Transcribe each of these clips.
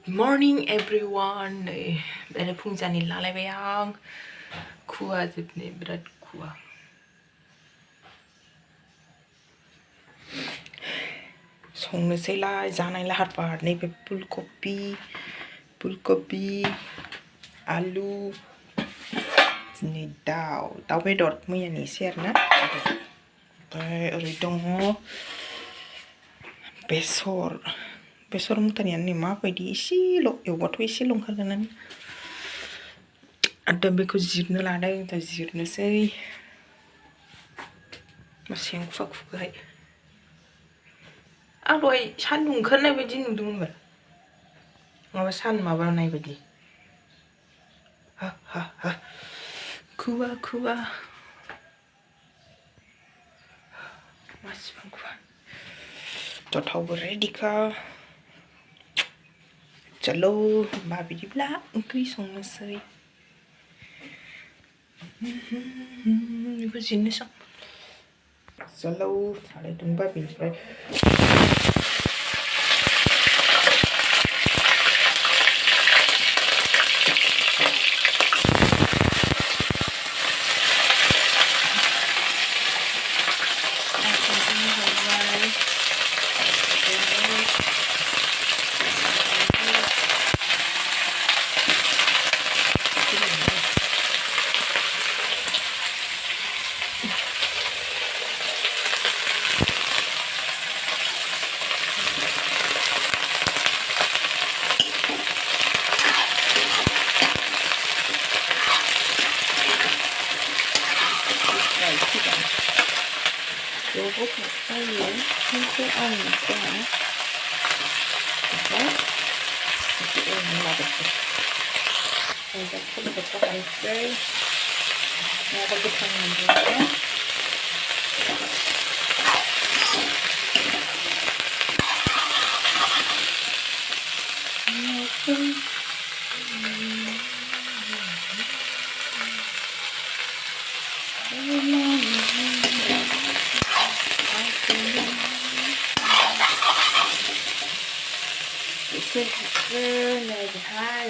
morning everyone. Ada 풍잔이 lalaibayang. Kuah zibne berat kuah. संनोसैलाय जानाय लाहार फाहार नैबे फुलकबि आलु दिनै दाउ बेदर मैयानि एसे आरोना ओमफ्राय ओरै दङ बेसर मुथानियानो नै माबायदि एसेल' एवबाथ' एसेल' ओंखारगोनानो आरो बेखौ जिरनो लादों दा जिरनोसै मासेबां खुखाहाय आं दहाय सान्दुं ओंखारनाय बायदि नुदोंमोन माबा सान माबानाय बायदि खुवा मासेबां खुवा थावबो रेडिखा चलो होमबा बिदिब्ला ओंख्रि संनोसै बेखौ जिरनोसै चलो साराय दुंबा बेनिफ्राय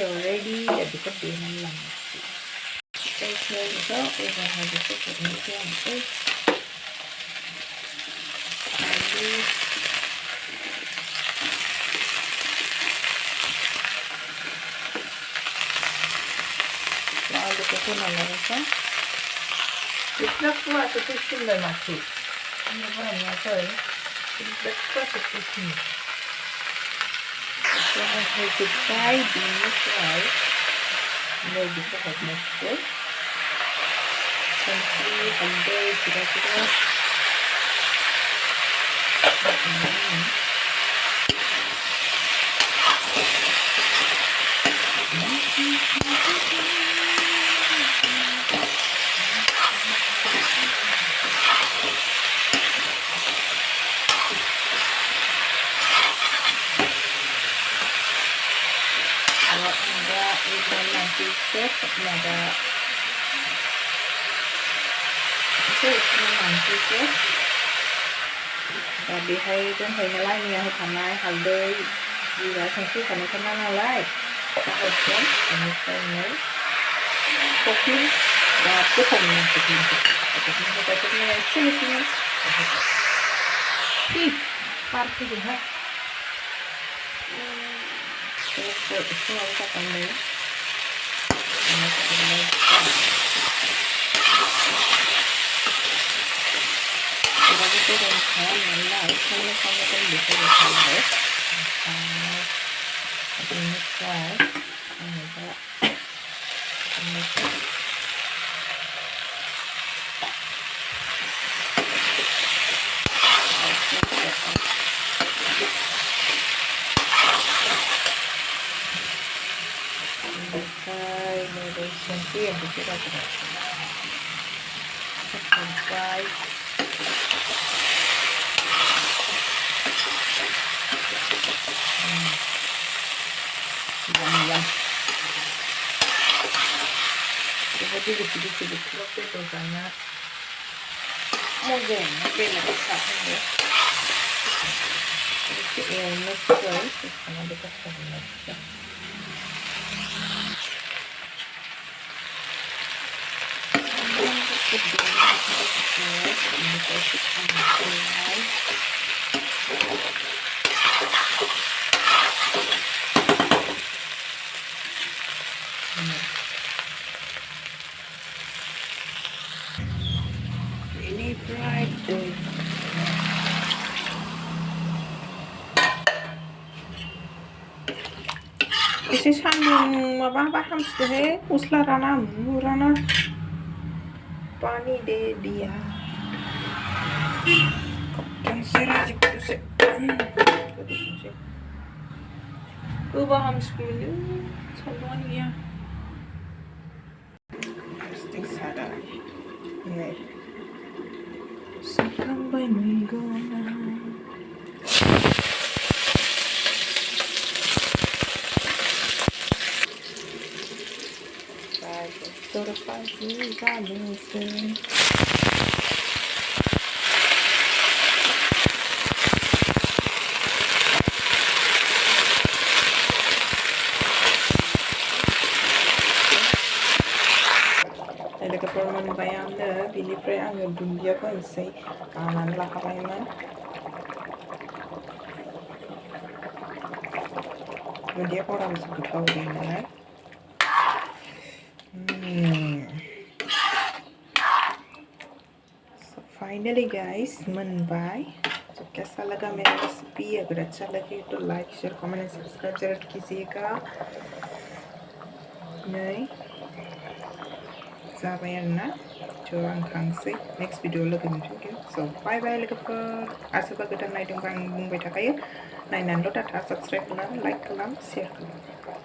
already that because they have lunch. So here we go. We will have the soup and this. Now the coconut lalasa. It's not too much to fish in the machi. It's not to fish in. So I have to try this right. Maybe I have next day. Simply under kira-kira. Tadi hai kan hai nalai ni hai tanai halai juga sangsi kana kana nalai kemudian ini kopi dan pohon yang kecil kita punya sini ih parti juga itu apa kamu Itu dan saya mulai kalau kamu kan bisa lihat ini saya enggak yang kita sampai yang jadi sedikit dosanya mungkin lebih satu ya sedikit yang next karena dekat sama ini fried egg. एसे सान्दुं माबा हामसिगोनहाय गस्ला राना मुराना पानी दे दिया गोबा हामसिगोनलै सान्दुंआनो गैया plastic सादा नै सुखांबाय मैगंआ Sort pagi जानोसै लोगोफोर मोनबायानो बिनिफ्राय आङो दुन्दियाखौ एसे हानानै लाखाबायमोन दुन्दियाखौ आरामसे गोथाव जायो नालाय Finally guys, मनबाय तो कैसा लगा मेरा रेसिपी अगर अच्छा लगे तो लाइक शेयर कमेंट सब्सक्राइब जरूर कीजिएगा नहीं जाबाय आरोना तो आं खांसै नेक्स्ट भिडिअ लोगो मोनफिनगोन स' बाय बाय लोगोफोर आसोबा गोदान नायदोंबा आं बुंबाय थाखायो नायनानैल' दाथा साबस्क्राइब खालाम लाइक खालाम शेयार खालाम